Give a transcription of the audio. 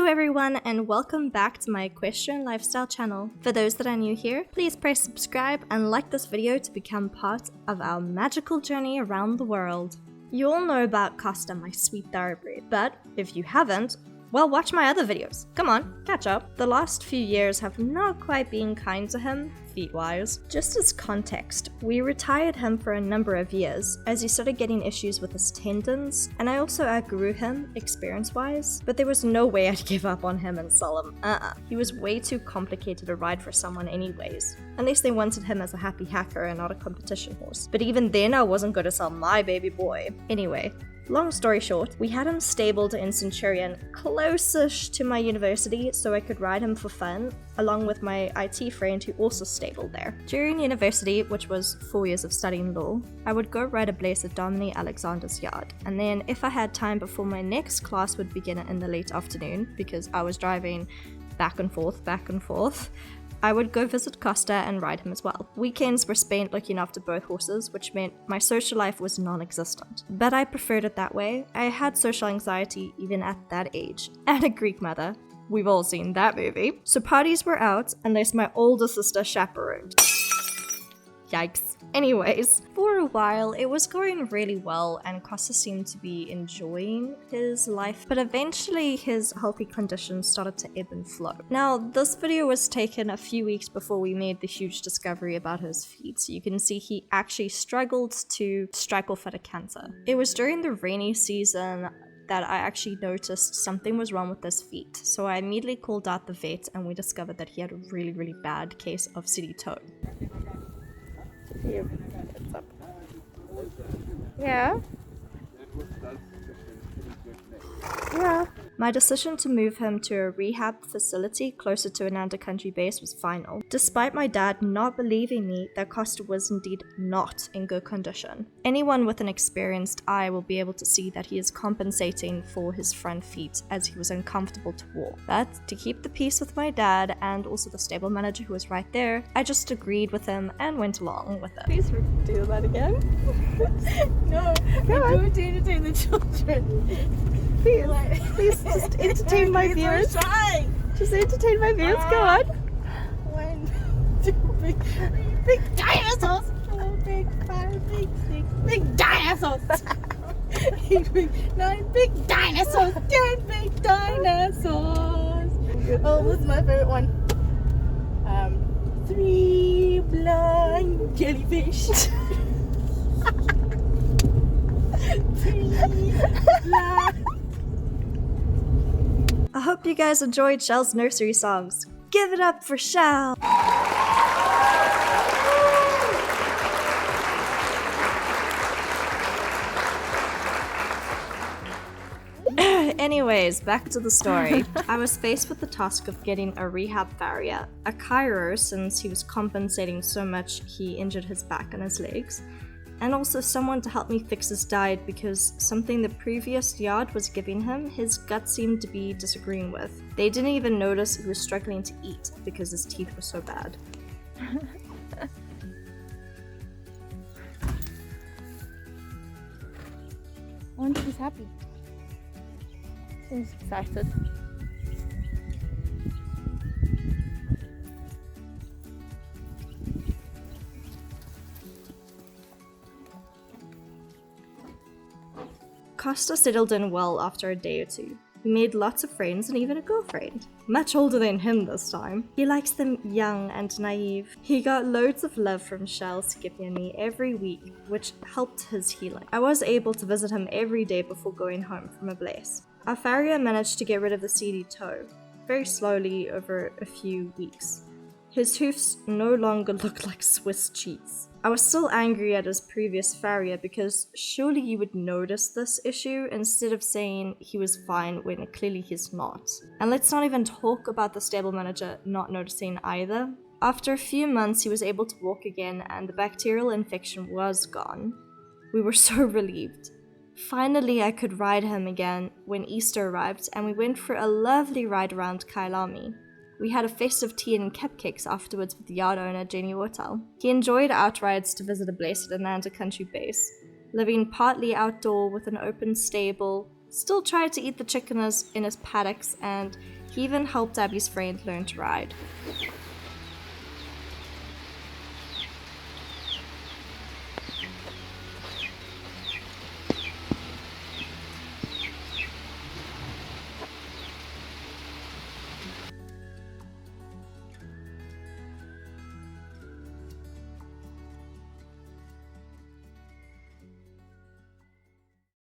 Hello everyone and welcome back to my equestrian lifestyle channel. For those that are new here, please press subscribe and like this video to become part of our magical journey around the world. You all know about Costa, my sweet thoroughbred, but if you haven't, well, watch my other videos. Come on, catch up. The last few years have not quite been kind to him, feet-wise. Just as context, we retired him for a number of years, as he started getting issues with his tendons, and I also outgrew him, experience-wise, but there was no way I'd give up on him and sell him, He was way too complicated to ride for someone anyways, unless they wanted him as a happy hacker and not a competition horse. But even then, I wasn't going to sell my baby boy. Anyway, long story short, we had him stabled in Centurion, close-ish to my university, so I could ride him for fun, along with my IT friend who also stabled there. During university, which was 4 years of studying law, I would go ride Ablesse at Dominic Alexander's yard, and then if I had time before my next class would begin in the late afternoon, because I was driving back and forth, I would go visit Costa and ride him as well. Weekends were spent looking after both horses, which meant my social life was non-existent. But I preferred it that way. I had social anxiety even at that age, and a Greek mother. We've all seen that movie. So parties were out unless my older sister chaperoned. Yikes. Anyways, for a while it was going really well and Costa seemed to be enjoying his life, but eventually his healthy condition started to ebb and flow. Now, this video was taken a few weeks before we made the huge discovery about his feet, so you can see he actually struggled to strike off at a canter. It was during the rainy season that I actually noticed something was wrong with his feet, so I immediately called out the vet and we discovered that he had a really bad case of seedy toe. Here, it's up. Yeah? Yeah. My decision to move him to a rehab facility closer to an under-country base was final, despite my dad not believing me that Costa was indeed not in good condition. Anyone with an experienced eye will be able to see that he is compensating for his front feet as he was uncomfortable to walk. But to keep the peace with my dad and also the stable manager who was right there, I just agreed with him and went along with it. Please do that again. No, Go I on. do it to entertain the children. Please just entertain my viewers. Just entertain my viewers, go on. 1, 2, big dinosaurs. 4, big 5, big 6, big dinosaurs. 8, big 9, big dinosaurs. 10 big dinosaurs. Oh, this is my favorite one. 3 blind jellyfish. 3 blind. I hope you guys enjoyed Shell's nursery songs. Give it up for Shell! Anyways, back to the story. I was faced with the task of getting a rehab farrier, a chiro since he was compensating so much he injured his back and his legs, and also someone to help me fix his diet because something the previous yard was giving him, his gut seemed to be disagreeing with. They didn't even notice he was struggling to eat because his teeth were so bad. I wonder if he's happy. He's excited. Costa settled in well after a day or two. He made lots of friends and even a girlfriend. Much older than him this time. He likes them young and naive. He got loads of love from Shell, Skippy and me every week, which helped his healing. I was able to visit him every day before going home from Ablesse. Our farrier managed to get rid of the seedy toe, very slowly over a few weeks. His hoofs no longer looked like Swiss cheese. I was still angry at his previous farrier because surely you would notice this issue instead of saying he was fine when clearly he's not. And let's not even talk about the stable manager not noticing either. After a few months he was able to walk again and the bacterial infection was gone. We were so relieved. Finally I could ride him again when Easter arrived and we went for a lovely ride around Kailami. We had a festive tea and cupcakes afterwards with the yard owner, Jenny Wortel. He enjoyed outrides to visit Ablesse at an under-country base, living partly outdoor with an open stable, still tried to eat the chicken in his paddocks, and he even helped Abby's friend learn to ride.